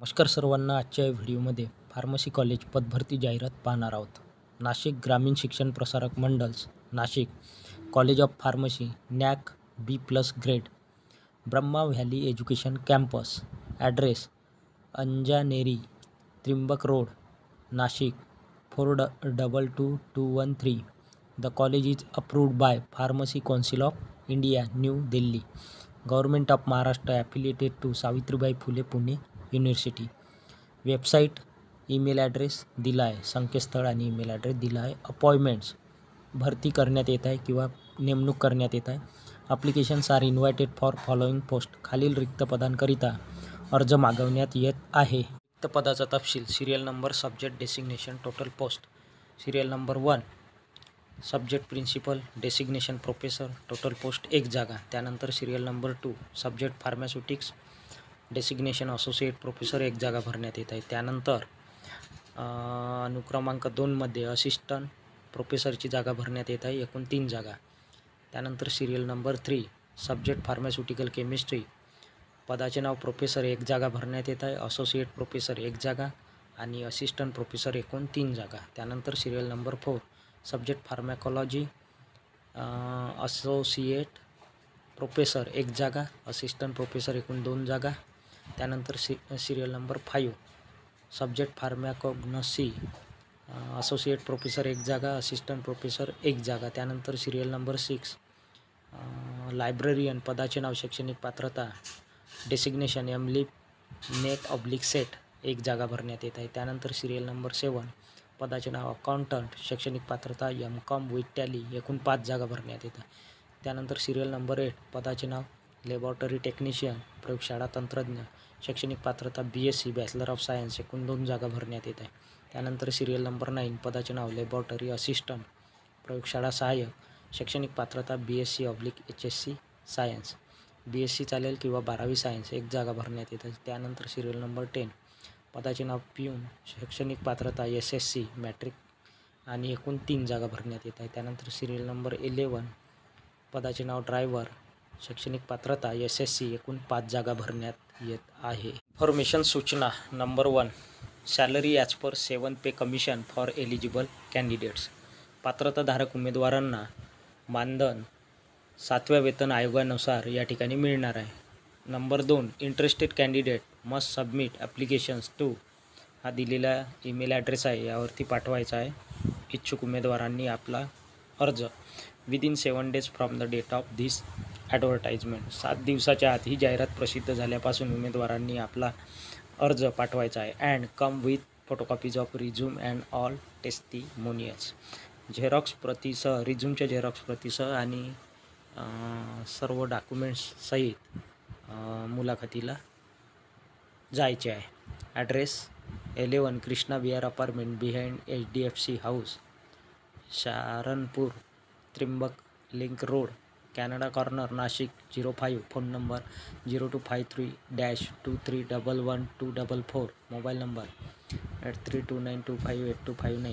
नमस्कार सर्वांना. आजच्या या व्हिडिओमध्ये फार्मसी कॉलेज पदभरती जाहिरात पाहणार आहोत. नाशिक ग्रामीण शिक्षण प्रसारक मंडल्स Nashik, college of pharmacy, NAAC B+ grade, Brahma valley education campus. Address Anjaneri, Trimbak road, Nashik 422213. The college is approved by Pharmacy Council of India, New Delhi. Government of Maharashtra affiliated to Savitribai Phule Pune University. Website, email address दिला आहे, संकेतस्थळ आणि ईमेल ॲड्रेस दिला आहे. Appointments, भरती करण्यात येत आहे किंवा नेमणूक करण्यात येत आहे. Applications are invited for following post. खालील रिक्त पदांकरिता अर्ज मागवण्यात येत आहे. रिक्त पदाचा तपशील, serial number, subject, designation, total post. Serial number 1 subject principal, designation professor, total post 1 जागा. त्यानंतर serial number 2 subject pharmaceutics, designation associate professor 1 जागा भरण्यात येत आहे. त्यानंतर अनुक्रमांक 2 मध्ये असिस्टंट प्रोफेसरची जागा भरण्यात येत आहे, एकूण 3 जागा. त्यानंतर serial number 3 subject pharmaceutical chemistry, पदाचे नाव प्रोफेसर 1 जागा भरण्यात येत आहे, असोसिएट प्रोफेसर 1 जागा आणि असिस्टंट प्रोफेसर एकूण 3 जागा. त्यानंतर serial number 4 subject pharmacology, associate professor 1 जागा, असिस्टंट प्रोफेसर एकूण 2 जागा. त्यानंतर serial number 5 subject pharmacognosy, associate professor 1 जागा, असिस्टंट प्रोफेसर 1 जागा. त्यानंतर सिरियल नंबर 6 लायब्ररियन, पदाचे नाव, शैक्षणिक पात्रता, डेसिग्नेशन MLib नेट/सेट 1 जागा भरण्यात येत आहे. त्यानंतर सिरियल नंबर 7 पदाचे नाव अकाउंटंट, शैक्षणिक पात्रता M.Com विथ टॅली, एकूण 5 जागा भरण्यात येत आहे. त्यानंतर सिरियल नंबर 8 पदाचे नाव लॅबोरेटरी टेक्निशियन, प्रयोगशाळा तंत्रज्ञ, शैक्षणिक पात्रता BSc बॅचलर ऑफ सायन्स, एकूण 2 जागा भरण्यात येत आहे. त्यानंतर सिरियल नंबर 9 पदाचे नाव लॅबोरेटरी असिस्टंट, प्रयोगशाळा सहाय्यक, शैक्षणिक पात्रता BSc/HSc सायन्स, BSc चालेल किंवा 12वी सायन्स, 1 जागा भरण्यात येत आहे. त्यानंतर सिरियल नंबर 10 पदाचे नाव पिऊन, शैक्षणिक पात्रता SSC मॅट्रिक आणि एकूण 3 जागा भरण्यात येत आहे. त्यानंतर सिरियल नंबर 11 पदाचे नाव ड्रायव्हर, शैक्षणिक पात्रता SSC, एकूण 5 जागा भरण्यात येत आहे. इन्फॉर्मेशन सूचना number 1 salary as per 7 pay commission for eligible candidates. पात्रताधारक उमेदवारांना मानधन 7व्या वेतन आयोगानुसार या ठिकाणी मिळणार आहे. Number 2 interested candidate must submit applications to, हा दिलेला ईमेल ॲड्रेस आहे, यावरती पाठवायचा आहे. इच्छुक उमेदवारांनी आपला अर्ज within 7 days from the date of this advertisement. 7 दिवसाच्या आत ही जाहिरात प्रसिद्ध झाल्यापासून उमेदवारांनी आपला अर्ज पाठवायचा आहे. And come with photocopies of resume and all testimonials. Xerox प्रतीसह, रिझ्यूमच्या झेरॉक्स प्रतीसह आणि सर्व डॉक्युमेंट्स सहित मुलाखतीला जायचे आहे. Address 11 Krishna Vihar apartment behind HDFC house, Sharanpur, Trimbak link road, Canada corner, Nashik 05. Phone number 0253-23111244. Mobile number 8329258259.